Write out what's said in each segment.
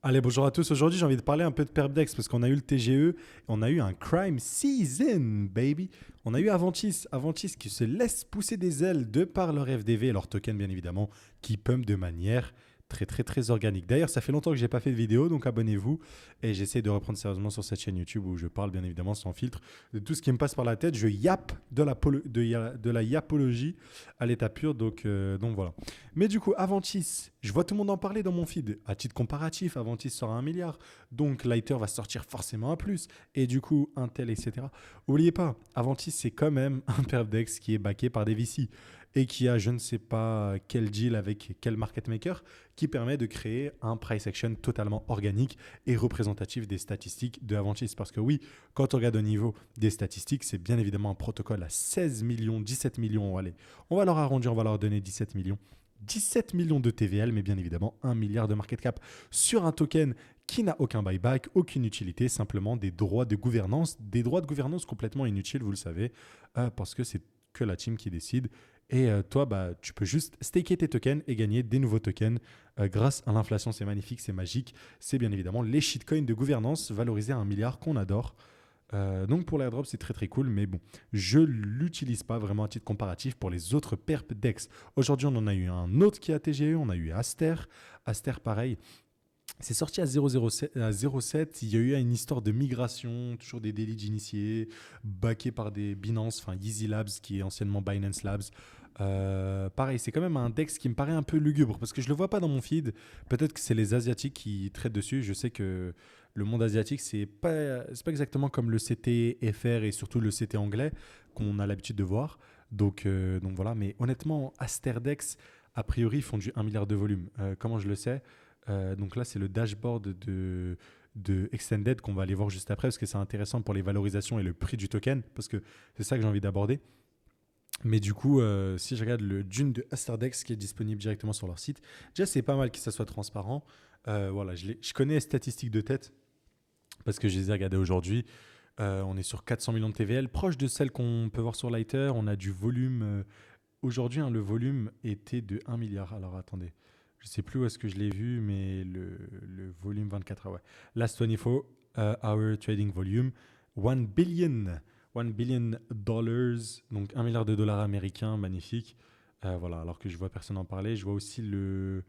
Allez, bonjour à tous. Aujourd'hui, j'ai envie de parler un peu de Perpdex parce qu'on a eu le TGE, on a eu un crime season, baby. On a eu Aventis, Aventis qui se laisse pousser des ailes de par leur FDV et leur token, bien évidemment, qui pump de manière très, très, très organique. D'ailleurs, ça fait longtemps que j'ai pas fait de vidéo, donc abonnez-vous. Et j'essaie de reprendre sérieusement sur cette chaîne YouTube où je parle, bien évidemment, sans filtre, de tout ce qui me passe par la tête. Je yappe de la yapologie à l'état pur, donc voilà. Mais du coup, Aventis, je vois tout le monde en parler dans mon feed. À titre comparatif, Aventis sort à 1 milliard. Donc Lighter va sortir forcément à plus. Et du coup, Intel, etc. N'oubliez pas, Aventis, c'est quand même un Perpdex qui est backé par des VC et qui a je ne sais pas quel deal avec quel market maker qui permet de créer un price action totalement organique et représentatif des statistiques de Aventis. Parce que oui, quand on regarde au niveau des statistiques, c'est bien évidemment un protocole à 16 millions, 17 millions. Allez, on va leur arrondir, on va leur donner 17 millions. 17 millions de TVL, mais bien évidemment 1 milliard de market cap sur un token qui n'a aucun buyback, aucune utilité, simplement des droits de gouvernance complètement inutiles, vous le savez, parce que c'est que la team qui décide. Et toi, bah, tu peux juste staker tes tokens et gagner des nouveaux tokens grâce à l'inflation. C'est magnifique, c'est magique. C'est bien évidemment les shitcoins de gouvernance valorisés à 1 milliard qu'on adore. Donc pour l'airdrop, c'est très très cool, mais bon, je l'utilise pas vraiment à titre comparatif pour les autres perp DEX. Aujourd'hui, on en a eu un autre qui a TGE, on a eu Aster. Aster, pareil, c'est sorti à 0,07. À 0,7. Il y a eu une histoire de migration, toujours des délits d'initiés, backés par des Binance, enfin Yeezy Labs, qui est anciennement Binance Labs. Pareil, c'est quand même un DEX qui me paraît un peu lugubre parce que je le vois pas dans mon feed. Peut-être que c'est les Asiatiques qui traitent dessus. Je sais que le monde asiatique, c'est pas exactement comme le CT FR et surtout le CT anglais qu'on a l'habitude de voir. Donc voilà, mais honnêtement, Asterdex, a priori, ils font du 1 milliard de volume. Comment je le sais? Donc là, c'est le dashboard de Extended qu'on va aller voir juste après parce que c'est intéressant pour les valorisations et le prix du token parce que c'est ça que j'ai envie d'aborder. Mais du coup, si je regarde le Dune de Asterdex qui est disponible directement sur leur site, déjà c'est pas mal que ça soit transparent. Voilà, je connais les statistiques de tête parce que je les ai regardées aujourd'hui. On est sur 400 millions de TVL, proche de celle qu'on peut voir sur Lighter. On a du volume. Aujourd'hui, hein, le volume était de 1 milliard. Alors attendez, je ne sais plus où est-ce que je l'ai vu, mais le volume 24 heures, ouais. Last 24 hour trading volume, 1 billion. 1 billion dollars, donc 1 milliard de dollars américains, magnifique. Voilà, alors que je vois personne en parler. Je vois aussi le,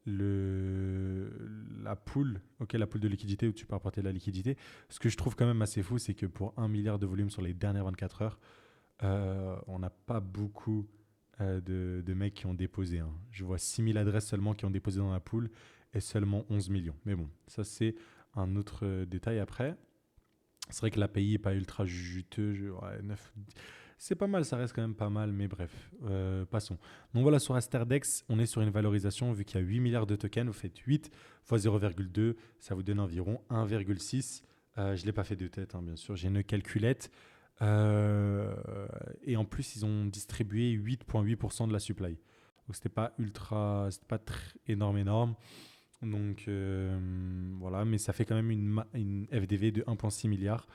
la pool, ok, la pool de liquidité où tu peux apporter de la liquidité. Ce que je trouve quand même assez fou, c'est que pour 1 milliard de volume sur les dernières 24 heures, on n'a pas beaucoup de mecs qui ont déposé, hein. Je vois 6 000 adresses seulement qui ont déposé dans la pool et seulement 11 millions. Mais bon, ça c'est un autre détail après. C'est vrai que l'API n'est pas ultra juteux. Ouais, c'est pas mal, ça reste quand même pas mal, mais bref, passons. Donc voilà, sur Asterdex, on est sur une valorisation, vu qu'il y a 8 milliards de tokens, vous faites 8 fois 0,2, ça vous donne environ 1,6. Je ne l'ai pas fait de tête, hein, bien sûr, j'ai une calculette. Euh, et en plus, ils ont distribué 8,8% de la supply. Donc c'était pas ultra, c'était pas énorme, énorme. Donc voilà, mais ça fait quand même une FDV de 1,6 milliard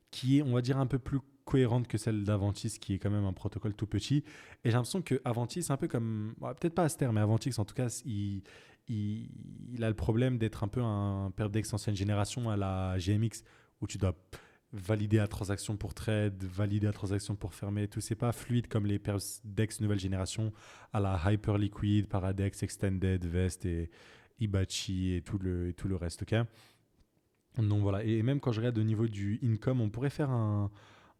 qui est, on va dire, un peu plus cohérente que celle d'Aventis, qui est quand même un protocole tout petit. Et j'ai l'impression que Aventis, c'est un peu comme, ouais, peut-être pas Aster, mais Aventis, en tout cas, il, il a le problème d'être un peu un Perpdex ancienne génération à la GMX, où tu dois valider la transaction pour trade, valider la transaction pour fermer, tout. C'est pas fluide comme les Perpdex nouvelle génération à la Hyperliquid, Paradex, Extended, Vest et Ibachi et tout le reste. Ok. Donc voilà, et même quand je regarde au niveau du income, on pourrait faire un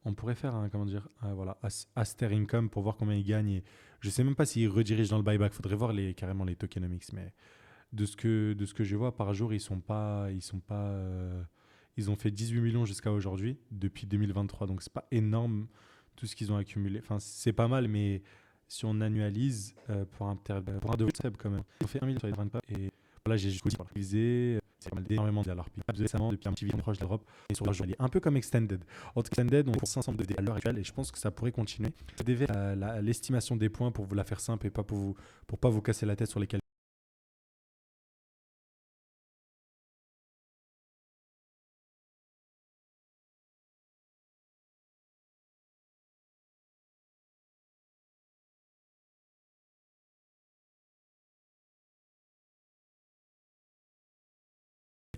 comment dire, voilà, Aster income pour voir combien il gagne. Et je sais même pas s'il redirige dans le buyback. Faudrait voir carrément les tokenomics, mais de ce que je vois par jour, ils ont fait 18 millions jusqu'à aujourd'hui depuis 2023. Donc c'est pas énorme tout ce qu'ils ont accumulé. Enfin c'est pas mal, mais si on annualise pour un de faible quand même, ils ont fait 1 million sur les 24 et voilà, j'ai juste utilisé. C'est pas mal énormément de alors récemment depuis un petit vidéo proche de l'Europe et sur la journée un peu comme Extended. Entre Extended, on est pour 500 de à l'heure actuelle et je pense que ça pourrait continuer. Je devais l'estimation des points pour vous la faire simple et pas pour pas vous casser la tête sur les calculs.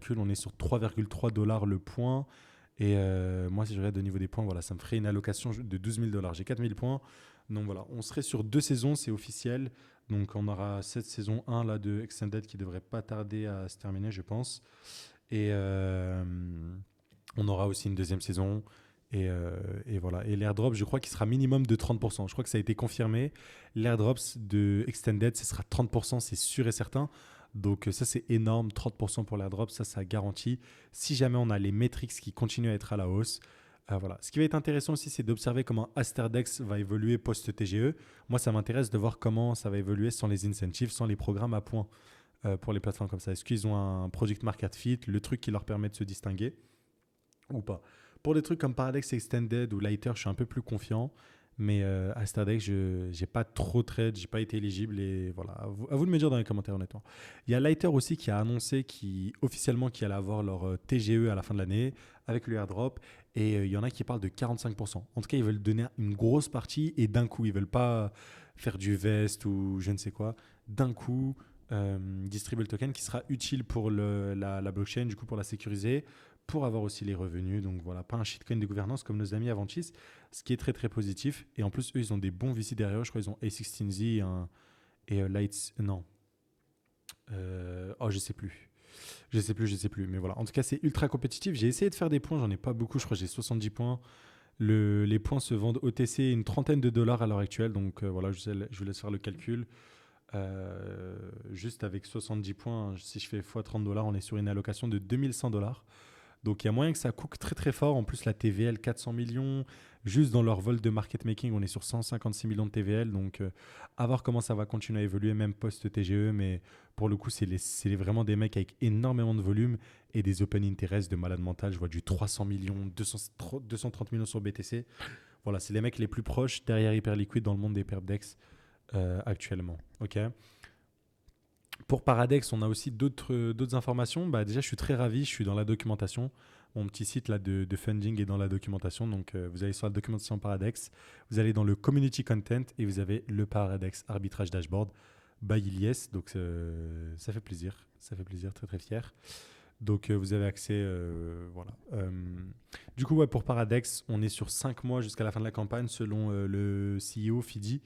calcul, on est sur 3,3 dollars le point. Et moi, si je regarde au niveau des points, voilà, ça me ferait une allocation de 12 000 dollars. J'ai 4 000 points. Donc voilà, on serait sur 2 saisons, c'est officiel. Donc on aura cette saison 1 là, de Extended qui devrait pas tarder à se terminer, je pense. Et on aura aussi une deuxième saison. Et voilà. Et l'airdrop, je crois qu'il sera minimum de 30%. Je crois que ça a été confirmé. L'airdrops de Extended, ce sera 30%, c'est sûr et certain. Donc ça, c'est énorme. 30% pour l'airdrop, ça garantit. Si jamais on a les metrics qui continuent à être à la hausse. Voilà. Ce qui va être intéressant aussi, c'est d'observer comment Asterdex va évoluer post-TGE. Moi, ça m'intéresse de voir comment ça va évoluer sans les incentives, sans les programmes à points pour les plateformes comme ça. Est-ce qu'ils ont un product market fit, le truc qui leur permet de se distinguer ou pas? Pour des trucs comme Paradex Extended ou Lighter, je suis un peu plus confiant. Mais Asterdex, je n'ai pas trop trade, j'ai pas été éligible. Et voilà, à vous de me dire dans les commentaires honnêtement. Il y a Lighter aussi qui a annoncé officiellement qu'il allait avoir leur TGE à la fin de l'année avec le airdrop. Et il y en a qui parlent de 45%. En tout cas, ils veulent donner une grosse partie et d'un coup. Ils veulent pas faire du vest ou je ne sais quoi. D'un coup, distribuer le token qui sera utile pour la blockchain, du coup pour la sécuriser, pour avoir aussi les revenus. Donc voilà, pas un shitcoin de gouvernance comme nos amis Avantis, ce qui est très très positif. Et en plus, eux, ils ont des bons VC derrière eux. Je crois qu'ils ont A16Z et Lights. Non. Je sais plus. Je sais plus. Mais voilà. En tout cas, c'est ultra compétitif. J'ai essayé de faire des points. J'en ai pas beaucoup. Je crois que j'ai 70 points. Les points se vendent OTC une trentaine de dollars à l'heure actuelle. Donc voilà, je vous laisse faire le calcul. Juste avec 70 points, si je fais x 30 dollars, on est sur une allocation de 2100 dollars. Donc il y a moyen que ça coûte très très fort. En plus, la TVL, 400 millions. Juste dans leur vol de market making, on est sur 156 millions de TVL. Donc à voir comment ça va continuer à évoluer, même post-TGE. Mais pour le coup, c'est vraiment des mecs avec énormément de volume et des open interest de malade mental. Je vois du 300 millions, 230 millions sur BTC. Voilà, c'est les mecs les plus proches derrière Hyperliquid dans le monde des perpdex actuellement. Ok. Pour Paradex, on a aussi d'autres informations. Déjà, je suis très ravi. Je suis dans la documentation. Mon petit site là, de funding est dans la documentation. Donc, vous allez sur la documentation Paradex. Vous allez dans le community content et vous avez le Paradex arbitrage dashboard by Ilyes. Donc, ça fait plaisir. Ça fait plaisir, très très fier. Donc, vous avez accès. Voilà. Du coup, pour Paradex, on est sur 5 mois jusqu'à la fin de la campagne selon le CEO Fidi.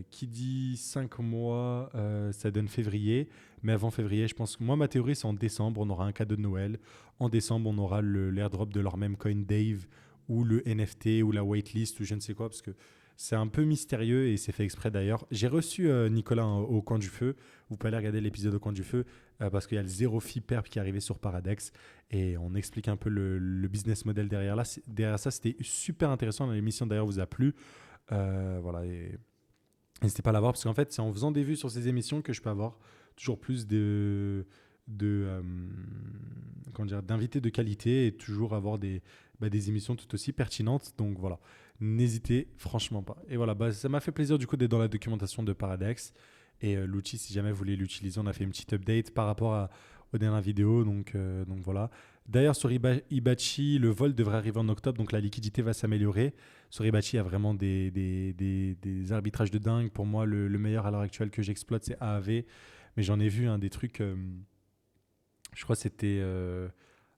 Qui dit 5 mois, ça donne février. Mais avant février, je pense que moi, ma théorie, c'est en décembre, on aura un cadeau de Noël. En décembre, on aura l'airdrop de leur même coin Dave ou le NFT ou la waitlist ou je ne sais quoi, parce que c'est un peu mystérieux et c'est fait exprès d'ailleurs. J'ai reçu Nicolas au coin du feu. Vous pouvez aller regarder l'épisode au coin du feu parce qu'il y a le zéro fee perp qui est arrivé sur Paradex et on explique un peu le business model derrière là. Derrière ça, c'était super intéressant. L'émission d'ailleurs vous a plu. Voilà. Et n'hésitez pas à l'avoir parce qu'en fait, c'est en faisant des vues sur ces émissions que je peux avoir toujours plus d'invités de qualité et toujours avoir des émissions tout aussi pertinentes. Donc voilà, n'hésitez franchement pas. Et voilà, ça m'a fait plaisir du coup d'être dans la documentation de Paradex. Et l'outil, si jamais vous voulez l'utiliser, on a fait une petite update par rapport aux dernières vidéos. Donc voilà. D'ailleurs, sur Ibachi, le vol devrait arriver en octobre, donc la liquidité va s'améliorer. Sur Ibachi, il y a vraiment des arbitrages de dingue. Pour moi, le meilleur à l'heure actuelle que j'exploite, c'est AAV. Mais j'en ai vu des trucs, je crois que c'était...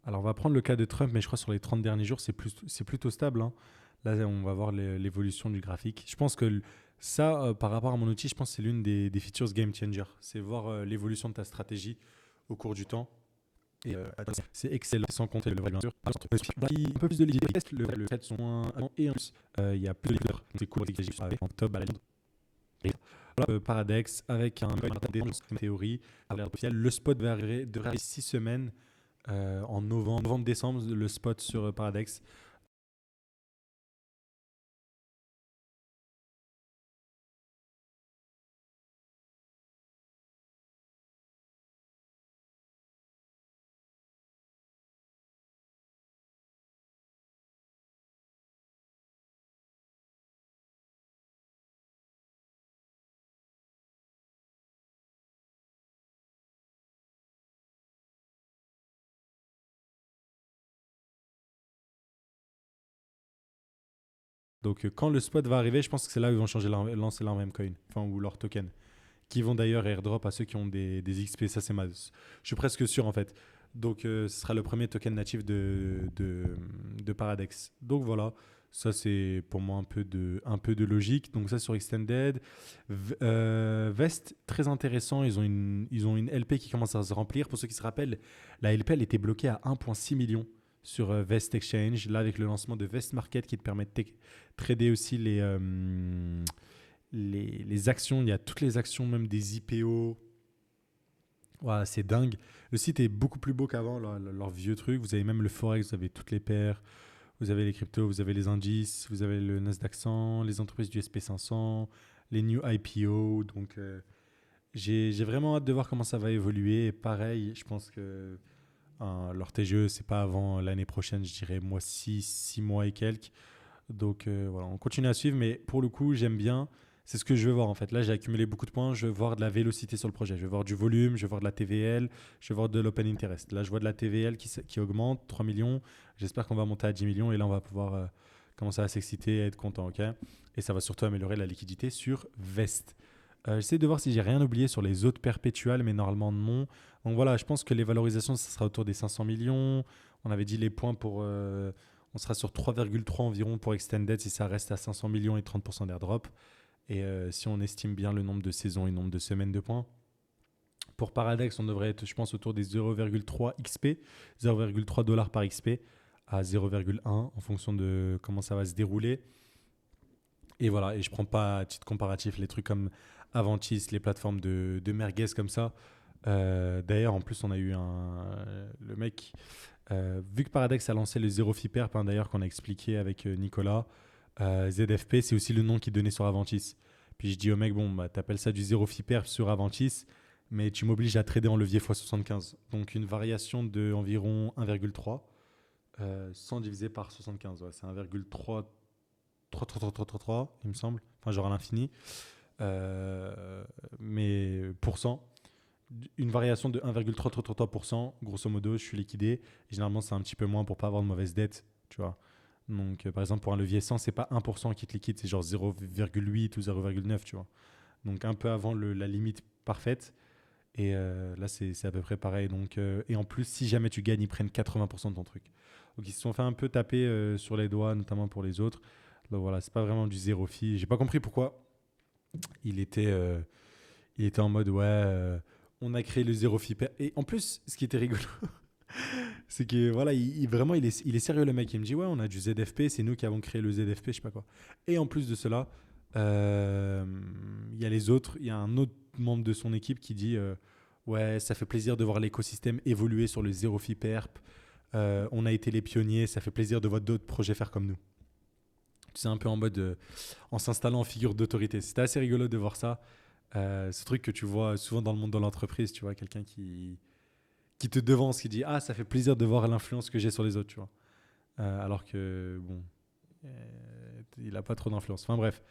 alors, on va prendre le cas de Trump, mais je crois que sur les 30 derniers jours, c'est plutôt stable. Hein. Là, on va voir l'évolution du graphique. Je pense que ça, par rapport à mon outil, je pense que c'est l'une des features game changer. C'est voir l'évolution de ta stratégie au cours du temps. Et c'est excellent, sans compter le vrai, bien sûr. Un peu plus de liquidité, le fait sont moins avant et en plus, il y a plus de leaders. C'est cool, en top à la ligne. Voilà, Paradex avec un théorie à l'air officiel. Le spot devrait arriver 6 semaines en novembre-décembre, le spot sur Paradex. Donc quand le spot va arriver, je pense que c'est là où ils vont lancer leur même coin, enfin ou leur token, qui vont d'ailleurs airdrop à ceux qui ont des XP. Ça c'est je suis presque sûr en fait. Donc, ce sera le premier token natif de Paradex. Donc voilà, ça c'est pour moi un peu de logique. Donc ça sur Extended. Vest, très intéressant. Ils ont une LP qui commence à se remplir. Pour ceux qui se rappellent, la LP elle était bloquée à 1,6 million sur Vest Exchange. Là, avec le lancement de Vest Market qui te permet de trader aussi les actions. Il y a toutes les actions, même des IPO. Voilà, c'est dingue. Le site est beaucoup plus beau qu'avant, leur vieux truc. Vous avez même le Forex, vous avez toutes les paires, vous avez les cryptos, vous avez les indices, vous avez le Nasdaq 100, les entreprises du SP 500, les new IPO. Donc, j'ai vraiment hâte de voir comment ça va évoluer. Et pareil, je pense que leur TGE, c'est pas avant l'année prochaine, je dirais moi 6 mois et quelques. Donc voilà, on continue à suivre, mais pour le coup, j'aime bien. C'est ce que je veux voir en fait. Là, j'ai accumulé beaucoup de points. Je veux voir de la vélocité sur le projet. Je veux voir du volume, je veux voir de la TVL, je veux voir de l'open interest. Là, je vois de la TVL qui augmente, 3 millions. J'espère qu'on va monter à 10 millions et là, on va pouvoir commencer à s'exciter et être content. Ok. Et ça va surtout améliorer la liquidité sur Vest. J'essaie de voir si j'ai rien oublié sur les autres perpétuales, mais normalement non. Donc voilà, je pense que les valorisations, ça sera autour des 500 millions. On avait dit les points pour. On sera sur 3,3 environ pour Extended si ça reste à 500 millions et 30% d'airdrop. Et si on estime bien le nombre de saisons et le nombre de semaines de points. Pour Paradex, on devrait être, je pense, autour des 0,3 XP, 0,3 dollars par XP à 0,1 en fonction de comment ça va se dérouler. Et voilà, et je prends pas à titre comparatif les trucs comme Avantis, les plateformes de merguez comme ça. D'ailleurs, en plus, on a eu le mec, vu que Paradex a lancé le zéro fee perp, hein, d'ailleurs, qu'on a expliqué avec Nicolas, ZFP, c'est aussi le nom qu'il donnait sur Avantis. Puis je dis au mec, bon, bah, t'appelles ça du zéro fee perp sur Avantis, mais tu m'obliges à trader en levier x75. Donc une variation de environ 1,3, 100 divisé par 75. Ouais, c'est 1,3 3, il me semble. Enfin, genre à l'infini. Mais pourcent. Une variation de 1,333%. Grosso modo, je suis liquidé. Et généralement, c'est un petit peu moins pour pas avoir de mauvaise dette. Tu vois. Donc, par exemple, pour un levier 100, c'est pas 1% qui te liquide, c'est genre 0,8 ou 0,9. Tu vois. Donc, un peu avant la limite parfaite. Et là, c'est à peu près pareil. Donc, et en plus, si jamais tu gagnes, ils prennent 80% de ton truc. Donc, ils se sont fait un peu taper sur les doigts, notamment pour les autres. Donc voilà, c'est pas vraiment du zéro fee. J'ai pas compris pourquoi il était, euh, il était en mode ouais, on a créé le zéro fee. Et en plus, ce qui était rigolo, c'est que voilà, vraiment, il est sérieux le mec. Il me dit ouais, on a du ZFP, c'est nous qui avons créé le ZFP, je sais pas quoi. Et en plus de cela, il y a les autres, il y a un autre membre de son équipe qui dit ouais, ça fait plaisir de voir l'écosystème évoluer sur le zéro fee perp. On a été les pionniers, ça fait plaisir de voir d'autres projets faire comme nous. C'est un peu en mode en s'installant en figure d'autorité. C'était assez rigolo de voir ça. Ce truc que tu vois souvent dans le monde de l'entreprise, tu vois, quelqu'un qui te devance, qui dit ah, ça fait plaisir de voir l'influence que j'ai sur les autres, tu vois. Alors que bon, il n'a pas trop d'influence. Enfin bref,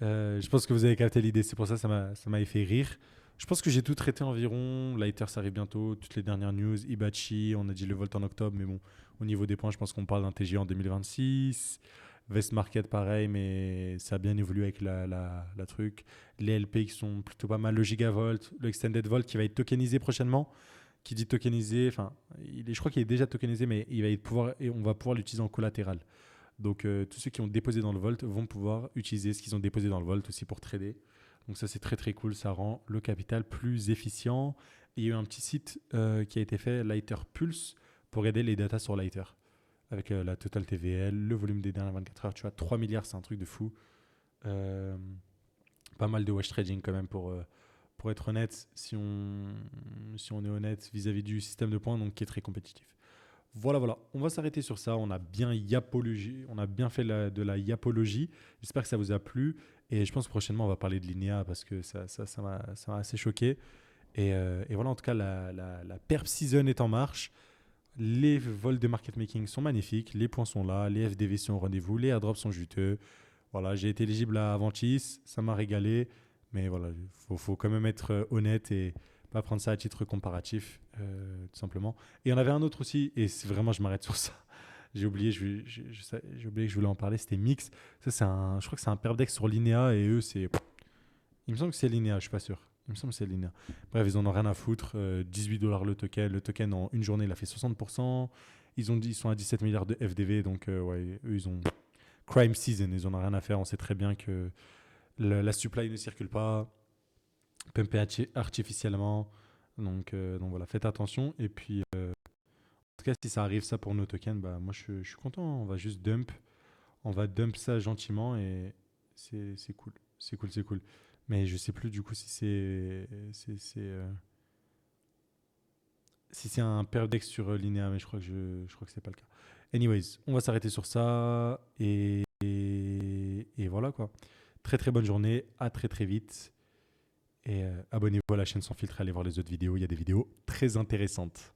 je pense que vous avez capté l'idée. C'est pour ça que ça m'a fait rire. Je pense que j'ai tout traité environ. Lighter, ça arrive bientôt. Toutes les dernières news. Ibachi, on a dit le Volt en octobre, mais bon, au niveau des points, je pense qu'on parle d'un TG en 2026. Vest Market, pareil, mais ça a bien évolué avec la truc. Les LP qui sont plutôt pas mal. Le Gigavolt, le Extended Volt qui va être tokenisé prochainement. Qui dit tokenisé, enfin, je crois qu'il est déjà tokenisé, mais et on va pouvoir l'utiliser en collatéral. Donc, tous ceux qui ont déposé dans le Volt vont pouvoir utiliser ce qu'ils ont déposé dans le Volt aussi pour trader. Donc, ça, c'est très, très cool. Ça rend le capital plus efficient. Et il y a eu un petit site qui a été fait, Lighter Pulse, pour aider les datas sur Lighter. Avec la Total TVL, le volume des dernières 24 heures. Tu vois, 3 milliards, c'est un truc de fou. Pas mal de wash trading quand même pour être honnête, si on est honnête vis-à-vis du système de points, donc qui est très compétitif. Voilà, voilà. On va s'arrêter sur ça. On a bien fait de la yapologie. J'espère que ça vous a plu. Et je pense que prochainement, on va parler de l'INEA parce que ça m'a assez choqué. Et voilà, en tout cas, la perp season est en marche. Les vols de market making sont magnifiques. Les points sont là. Les FDV sont au rendez-vous. Les airdrops sont juteux. Voilà, j'ai été éligible à Avantis. Ça m'a régalé. Mais voilà, faut quand même être honnête et pas prendre ça à titre comparatif, tout simplement. Et on avait un autre aussi, et c'est vraiment, je m'arrête sur ça. J'ai oublié, j'ai oublié que je voulais en parler, c'était Mix. Ça, je crois que c'est un perpdex sur Linea, et eux, c'est. Il me semble que c'est Linea, je suis pas sûr. Il me semble que c'est Linea. Bref, ils en ont rien à foutre. 18 $ le token. Le token, en une journée, il a fait 60%. Ils sont à 17 milliards de FDV. Donc, ouais, eux, ils ont crime season. Ils en ont rien à faire. On sait très bien que la supply ne circule pas. Pumpé artificiellement. Donc voilà, faites attention. Et puis, en tout cas, si ça arrive, ça pour nos tokens, bah, moi, je suis content. On va juste dump. On va dump ça gentiment et c'est cool. C'est cool, c'est cool. Mais je sais plus du coup si c'est un perdex sur Linea, mais je crois que c'est pas le cas. Anyways, on va s'arrêter sur ça et voilà quoi. Très très bonne journée, à très très vite et abonnez-vous à la chaîne sans filtre, allez voir les autres vidéos, il y a des vidéos très intéressantes.